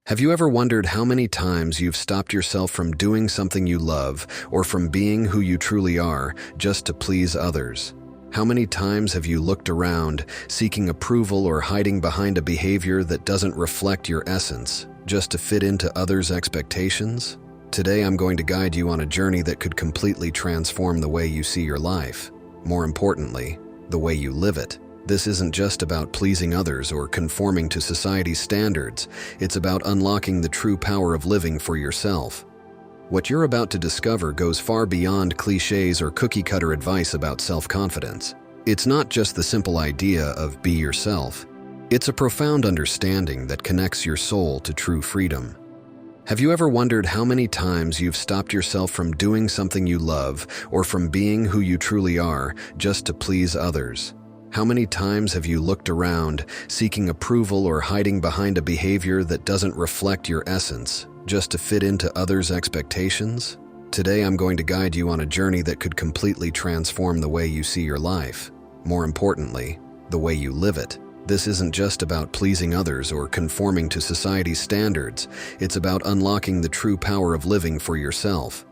Have you ever wondered how many times you've stopped yourself from doing something you love or from being who you truly are just to please others? How many times have you looked around, seeking approval or hiding behind a behavior that doesn't reflect your essence, just to fit into others' expectations? Today I'm going to guide you on a journey that could completely transform the way you see your life. More importantly, the way you live it. This isn't just about pleasing others or conforming to society's standards. It's about unlocking the true power of living for yourself. What you're about to discover goes far beyond cliches or cookie-cutter advice about self-confidence. It's not just the simple idea of be yourself. It's a profound understanding that connects your soul to true freedom. Have you ever wondered how many times you've stopped yourself from doing something you love or from being who you truly are just to please others? How many times have you looked around, seeking approval or hiding behind a behavior that doesn't reflect your essence, just to fit into others' expectations? Today I'm going to guide you on a journey that could completely transform the way you see your life. More importantly, the way you live it. This isn't just about pleasing others or conforming to society's standards. It's about unlocking the true power of living for yourself.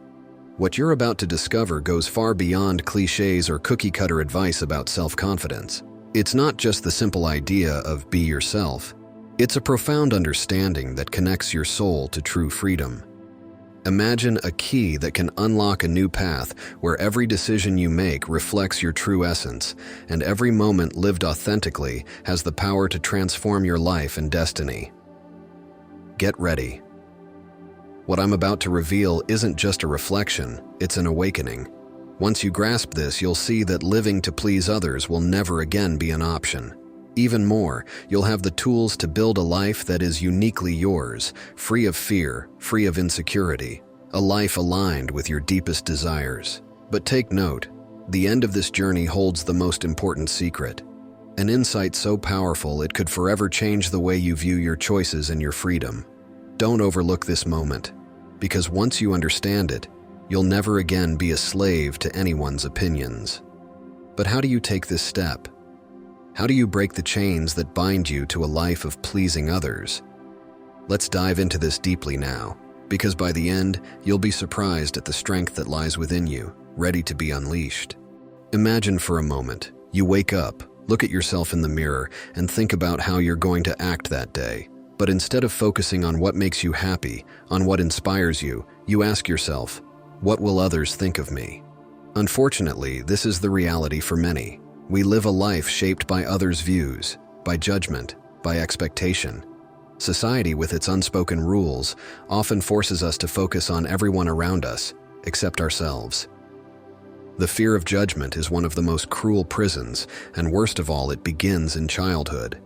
What you're about to discover goes far beyond cliches or cookie-cutter advice about self-confidence. It's not just the simple idea of be yourself. It's a profound understanding that connects your soul to true freedom. Imagine a key that can unlock a new path where every decision you make reflects your true essence, and every moment lived authentically has the power to transform your life and destiny. Get ready. What I'm about to reveal isn't just a reflection, it's an awakening. Once you grasp this, you'll see that living to please others will never again be an option. Even more, you'll have the tools to build a life that is uniquely yours, free of fear, free of insecurity, a life aligned with your deepest desires. But take note, the end of this journey holds the most important secret. An insight so powerful it could forever change the way you view your choices and your freedom. Don't overlook this moment, because once you understand it, you'll never again be a slave to anyone's opinions. But how do you take this step? How do you break the chains that bind you to a life of pleasing others? Let's dive into this deeply now, because by the end, you'll be surprised at the strength that lies within you, ready to be unleashed. Imagine for a moment, you wake up, look at yourself in the mirror, and think about how you're going to act that day. But instead of focusing on what makes you happy, on what inspires you, you ask yourself, what will others think of me? Unfortunately, this is the reality for many. We live a life shaped by others' views, by judgment, by expectation. Society, with its unspoken rules, often forces us to focus on everyone around us, except ourselves. The fear of judgment is one of the most cruel prisons, and worst of all, it begins in childhood.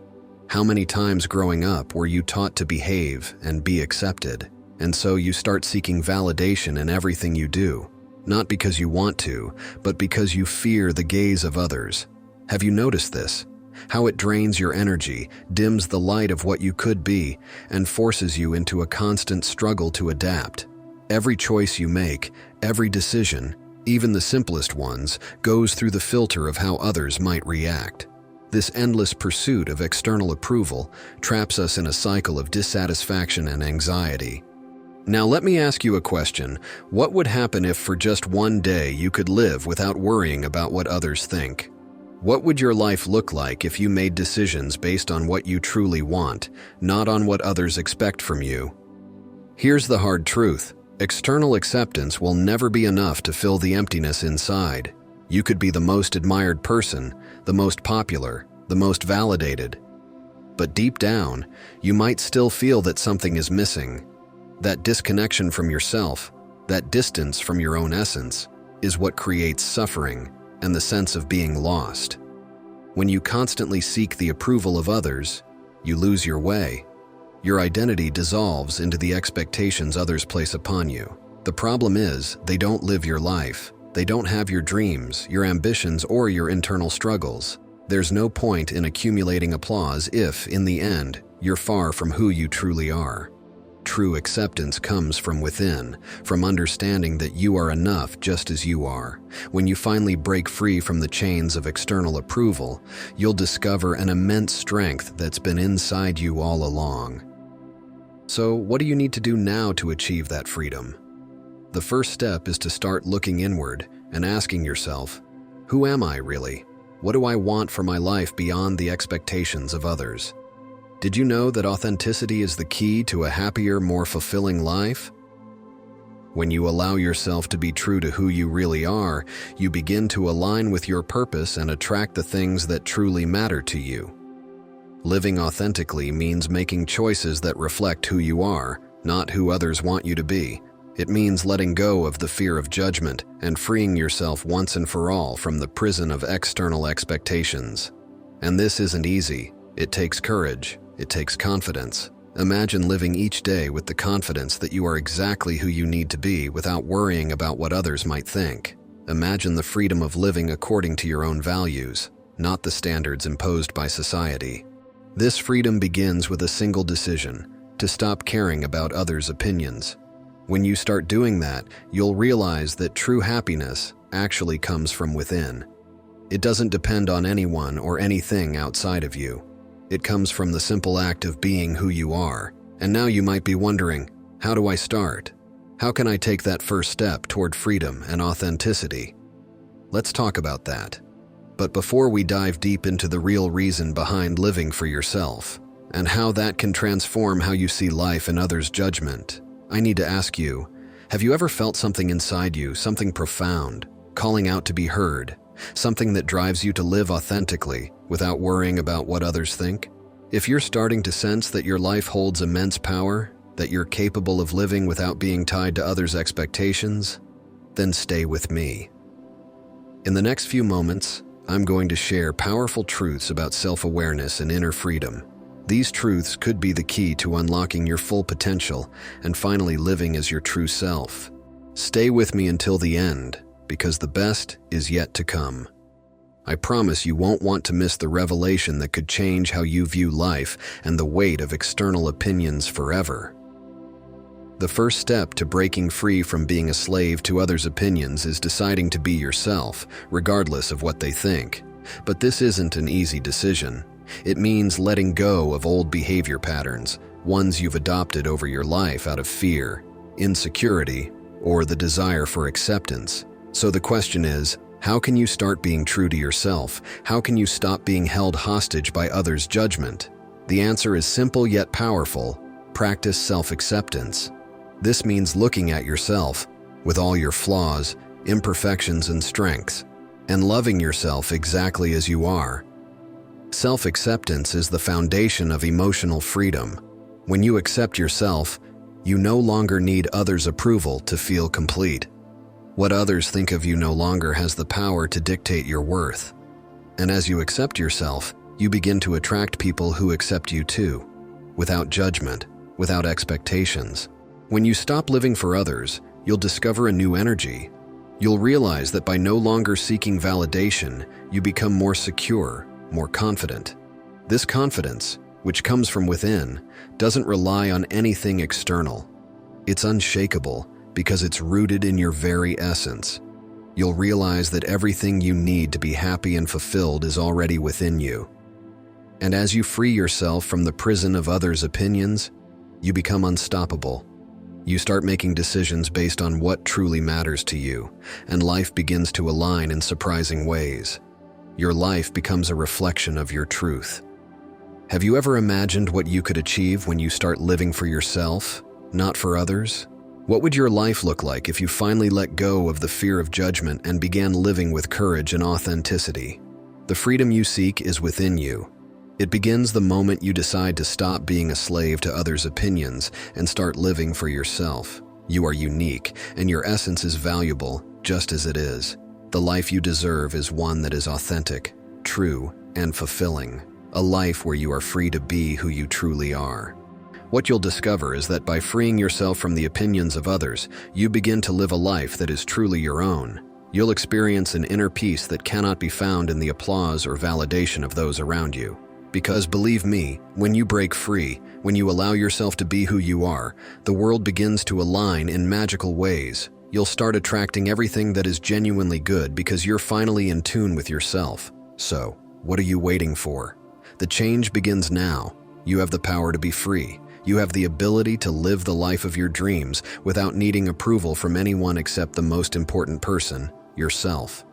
How many times growing up were you taught to behave and be accepted? And so you start seeking validation in everything you do, not because you want to, but because you fear the gaze of others. Have you noticed this? How it drains your energy, dims the light of what you could be, and forces you into a constant struggle to adapt. Every choice you make, every decision, even the simplest ones, goes through the filter of how others might react. This endless pursuit of external approval traps us in a cycle of dissatisfaction and anxiety. Now let me ask you a question. What would happen if for just one day you could live without worrying about what others think? What would your life look like if you made decisions based on what you truly want, not on what others expect from you? Here's the hard truth. External acceptance will never be enough to fill the emptiness inside. You could be the most admired person, the most popular, the most validated. But deep down, you might still feel that something is missing. That disconnection from yourself, that distance from your own essence, is what creates suffering and the sense of being lost. When you constantly seek the approval of others, you lose your way. Your identity dissolves into the expectations others place upon you. The problem is, they don't live your life. They don't have your dreams, your ambitions, or your internal struggles. There's no point in accumulating applause if, in the end, you're far from who you truly are. True acceptance comes from within, from understanding that you are enough just as you are. When you finally break free from the chains of external approval, you'll discover an immense strength that's been inside you all along. So, what do you need to do now to achieve that freedom? The first step is to start looking inward and asking yourself, who am I really? What do I want for my life beyond the expectations of others? Did you know that authenticity is the key to a happier, more fulfilling life? When you allow yourself to be true to who you really are, you begin to align with your purpose and attract the things that truly matter to you. Living authentically means making choices that reflect who you are, not who others want you to be. It means letting go of the fear of judgment and freeing yourself once and for all from the prison of external expectations. And this isn't easy. It takes courage. It takes confidence. Imagine living each day with the confidence that you are exactly who you need to be without worrying about what others might think. Imagine the freedom of living according to your own values, not the standards imposed by society. This freedom begins with a single decision: to stop caring about others' opinions. When you start doing that, you'll realize that true happiness actually comes from within. It doesn't depend on anyone or anything outside of you. It comes from the simple act of being who you are. And now you might be wondering, how do I start? How can I take that first step toward freedom and authenticity? Let's talk about that. But before we dive deep into the real reason behind living for yourself and how that can transform how you see life and others' judgment, I need to ask you, have you ever felt something inside you, something profound, calling out to be heard, something that drives you to live authentically without worrying about what others think? If you're starting to sense that your life holds immense power, that you're capable of living without being tied to others' expectations, then stay with me. In the next few moments, I'm going to share powerful truths about self-awareness and inner freedom. These truths could be the key to unlocking your full potential and finally living as your true self. Stay with me until the end, because the best is yet to come. I promise you won't want to miss the revelation that could change how you view life and the weight of external opinions forever. The first step to breaking free from being a slave to others' opinions is deciding to be yourself, regardless of what they think. But this isn't an easy decision. It means letting go of old behavior patterns, ones you've adopted over your life out of fear, insecurity, or the desire for acceptance. So the question is, how can you start being true to yourself? How can you stop being held hostage by others' judgment? The answer is simple yet powerful: practice self-acceptance. This means looking at yourself, with all your flaws, imperfections, and strengths, and loving yourself exactly as you are. Self-acceptance is the foundation of emotional freedom. When you accept yourself, you no longer need others' approval to feel complete. What others think of you no longer has the power to dictate your worth. And as you accept yourself, you begin to attract people who accept you too, without judgment, without expectations. When you stop living for others, you'll discover a new energy. You'll realize that by no longer seeking validation, you become more secure, more confident. This confidence, which comes from within, doesn't rely on anything external. It's unshakable because it's rooted in your very essence. You'll realize that everything you need to be happy and fulfilled is already within you. And as you free yourself from the prison of others' opinions, you become unstoppable. You start making decisions based on what truly matters to you, and life begins to align in surprising ways. Your life becomes a reflection of your truth. Have you ever imagined what you could achieve when you start living for yourself, not for others? What would your life look like if you finally let go of the fear of judgment and began living with courage and authenticity? The freedom you seek is within you. It begins the moment you decide to stop being a slave to others' opinions and start living for yourself. You are unique, and your essence is valuable, just as it is. The life you deserve is one that is authentic, true, and fulfilling. A life where you are free to be who you truly are. What you'll discover is that by freeing yourself from the opinions of others, you begin to live a life that is truly your own. You'll experience an inner peace that cannot be found in the applause or validation of those around you. Because believe me, when you break free, when you allow yourself to be who you are, the world begins to align in magical ways. You'll start attracting everything that is genuinely good because you're finally in tune with yourself. So, what are you waiting for? The change begins now. You have the power to be free. You have the ability to live the life of your dreams without needing approval from anyone except the most important person, yourself.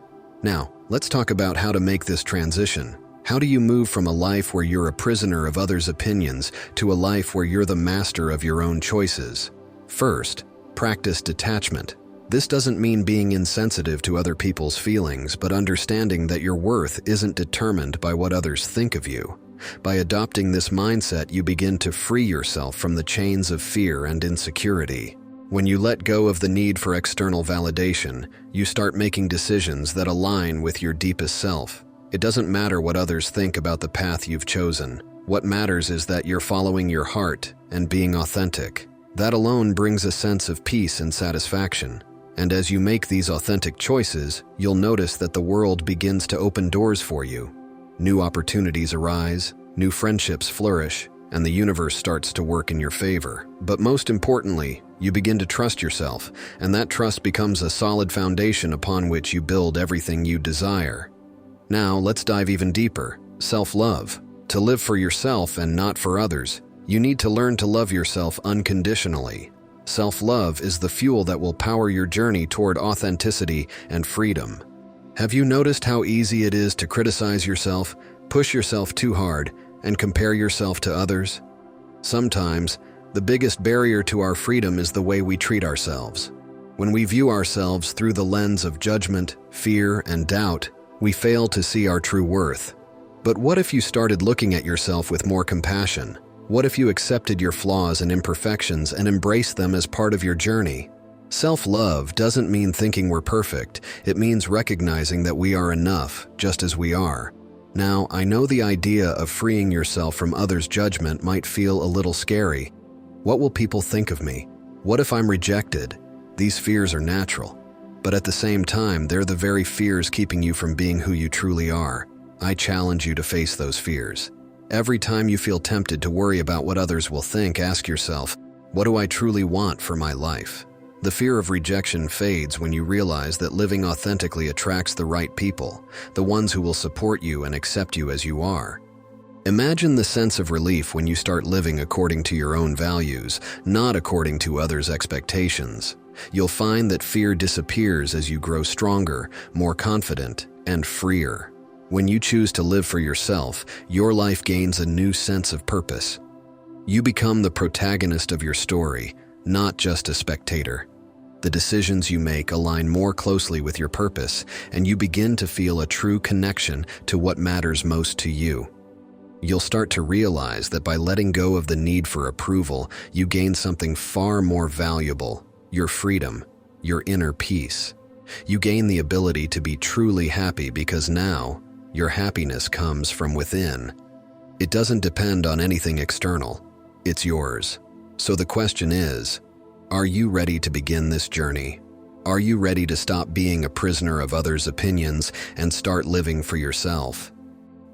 Now, let's talk about how to make this transition. How do you move from a life where you're a prisoner of others' opinions to a life where you're the master of your own choices? First, practice detachment. This doesn't mean being insensitive to other people's feelings, but understanding that your worth isn't determined by what others think of you. By adopting this mindset, you begin to free yourself from the chains of fear and insecurity. When you let go of the need for external validation, you start making decisions that align with your deepest self. It doesn't matter what others think about the path you've chosen. What matters is that you're following your heart and being authentic. That alone brings a sense of peace and satisfaction. And as you make these authentic choices, you'll notice that the world begins to open doors for you. New opportunities arise, new friendships flourish, and the universe starts to work in your favor. But most importantly, you begin to trust yourself, and that trust becomes a solid foundation upon which you build everything you desire. Now, let's dive even deeper. Self-love. To live for yourself and not for others, you need to learn to love yourself unconditionally. Self-love is the fuel that will power your journey toward authenticity and freedom. Have you noticed how easy it is to criticize yourself, push yourself too hard, and compare yourself to others? Sometimes, the biggest barrier to our freedom is the way we treat ourselves. When we view ourselves through the lens of judgment, fear, and doubt, we fail to see our true worth. But what if you started looking at yourself with more compassion? What if you accepted your flaws and imperfections and embraced them as part of your journey? Self-love doesn't mean thinking we're perfect. It means recognizing that we are enough, just as we are. Now, I know the idea of freeing yourself from others' judgment might feel a little scary. What will people think of me? What if I'm rejected? These fears are natural. But at the same time, they're the very fears keeping you from being who you truly are. I challenge you to face those fears. Every time you feel tempted to worry about what others will think, ask yourself, what do I truly want for my life? The fear of rejection fades when you realize that living authentically attracts the right people, the ones who will support you and accept you as you are. Imagine the sense of relief when you start living according to your own values, not according to others' expectations. You'll find that fear disappears as you grow stronger, more confident, and freer. When you choose to live for yourself, your life gains a new sense of purpose. You become the protagonist of your story, not just a spectator. The decisions you make align more closely with your purpose, and you begin to feel a true connection to what matters most to you. You'll start to realize that by letting go of the need for approval, you gain something far more valuable: your freedom, your inner peace. You gain the ability to be truly happy because now, your happiness comes from within. It doesn't depend on anything external. It's yours. So the question is, are you ready to begin this journey? Are you ready to stop being a prisoner of others' opinions and start living for yourself?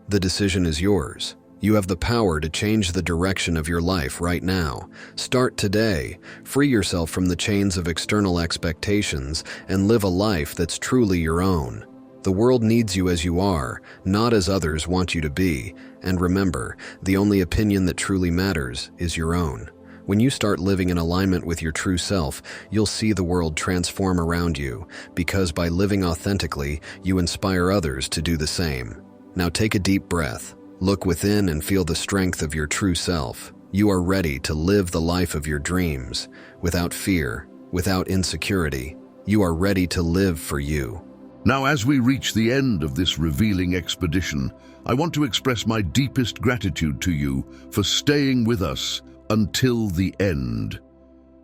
The decision is yours. You have the power to change the direction of your life right now. Start today. Free yourself from the chains of external expectations and live a life that's truly your own. The world needs you as you are, not as others want you to be. And remember, the only opinion that truly matters is your own. When you start living in alignment with your true self, you'll see the world transform around you, because by living authentically, you inspire others to do the same. Now take a deep breath. Look within and feel the strength of your true self. You are ready to live the life of your dreams, without fear, without insecurity. You are ready to live for you. Now, as we reach the end of this revealing expedition, I want to express my deepest gratitude to you for staying with us until the end.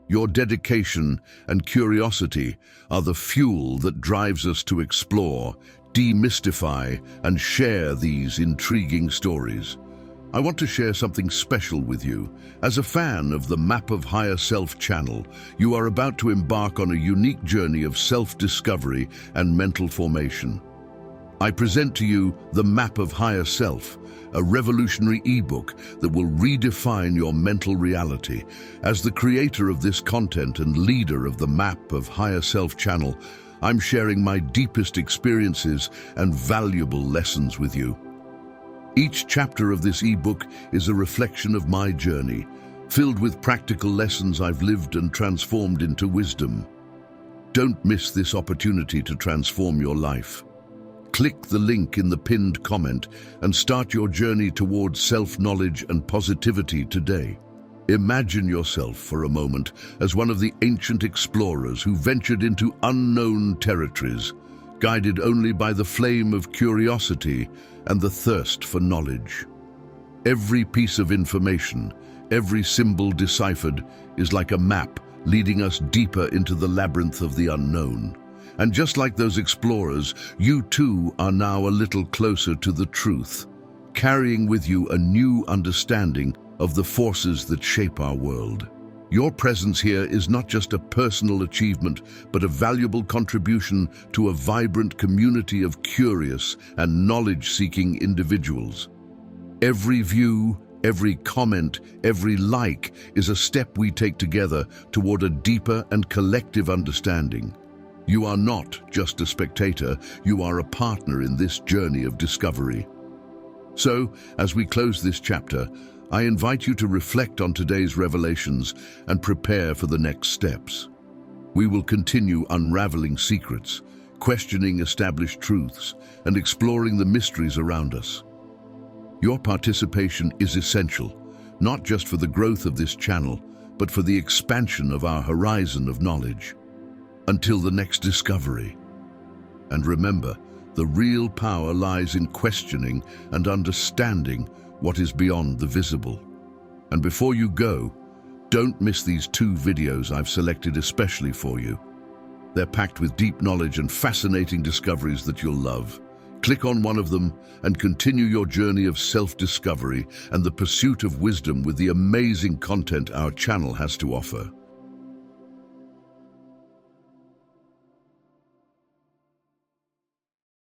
Your dedication and curiosity are the fuel that drives us to explore, demystify, and share these intriguing stories. I want to share something special with you. As a fan of the Map of Higher Self channel, you are about to embark on a unique journey of self-discovery and mental formation. I present to you the Map of Higher Self, a revolutionary ebook that will redefine your mental reality. As the creator of this content and leader of the Map of Higher Self channel, I'm sharing my deepest experiences and valuable lessons with you. Each chapter of this ebook is a reflection of my journey, filled with practical lessons I've lived and transformed into wisdom. Don't miss this opportunity to transform your life. Click the link in the pinned comment and start your journey towards self-knowledge and positivity today. Imagine yourself for a moment as one of the ancient explorers who ventured into unknown territories, guided only by the flame of curiosity and the thirst for knowledge. Every piece of information, every symbol deciphered, is like a map leading us deeper into the labyrinth of the unknown. And just like those explorers, you too are now a little closer to the truth, carrying with you a new understanding of the forces that shape our world. Your presence here is not just a personal achievement, but a valuable contribution to a vibrant community of curious and knowledge-seeking individuals. Every view, every comment, every like is a step we take together toward a deeper and collective understanding. You are not just a spectator, you are a partner in this journey of discovery. So, as we close this chapter, I invite you to reflect on today's revelations and prepare for the next steps. We will continue unraveling secrets, questioning established truths, and exploring the mysteries around us. Your participation is essential, not just for the growth of this channel, but for the expansion of our horizon of knowledge. Until the next discovery. And remember, the real power lies in questioning and understanding what is beyond the visible. And before you go, don't miss these 2 videos I've selected especially for you. They're packed with deep knowledge and fascinating discoveries that you'll love. Click on one of them and continue your journey of self-discovery and the pursuit of wisdom with the amazing content our channel has to offer.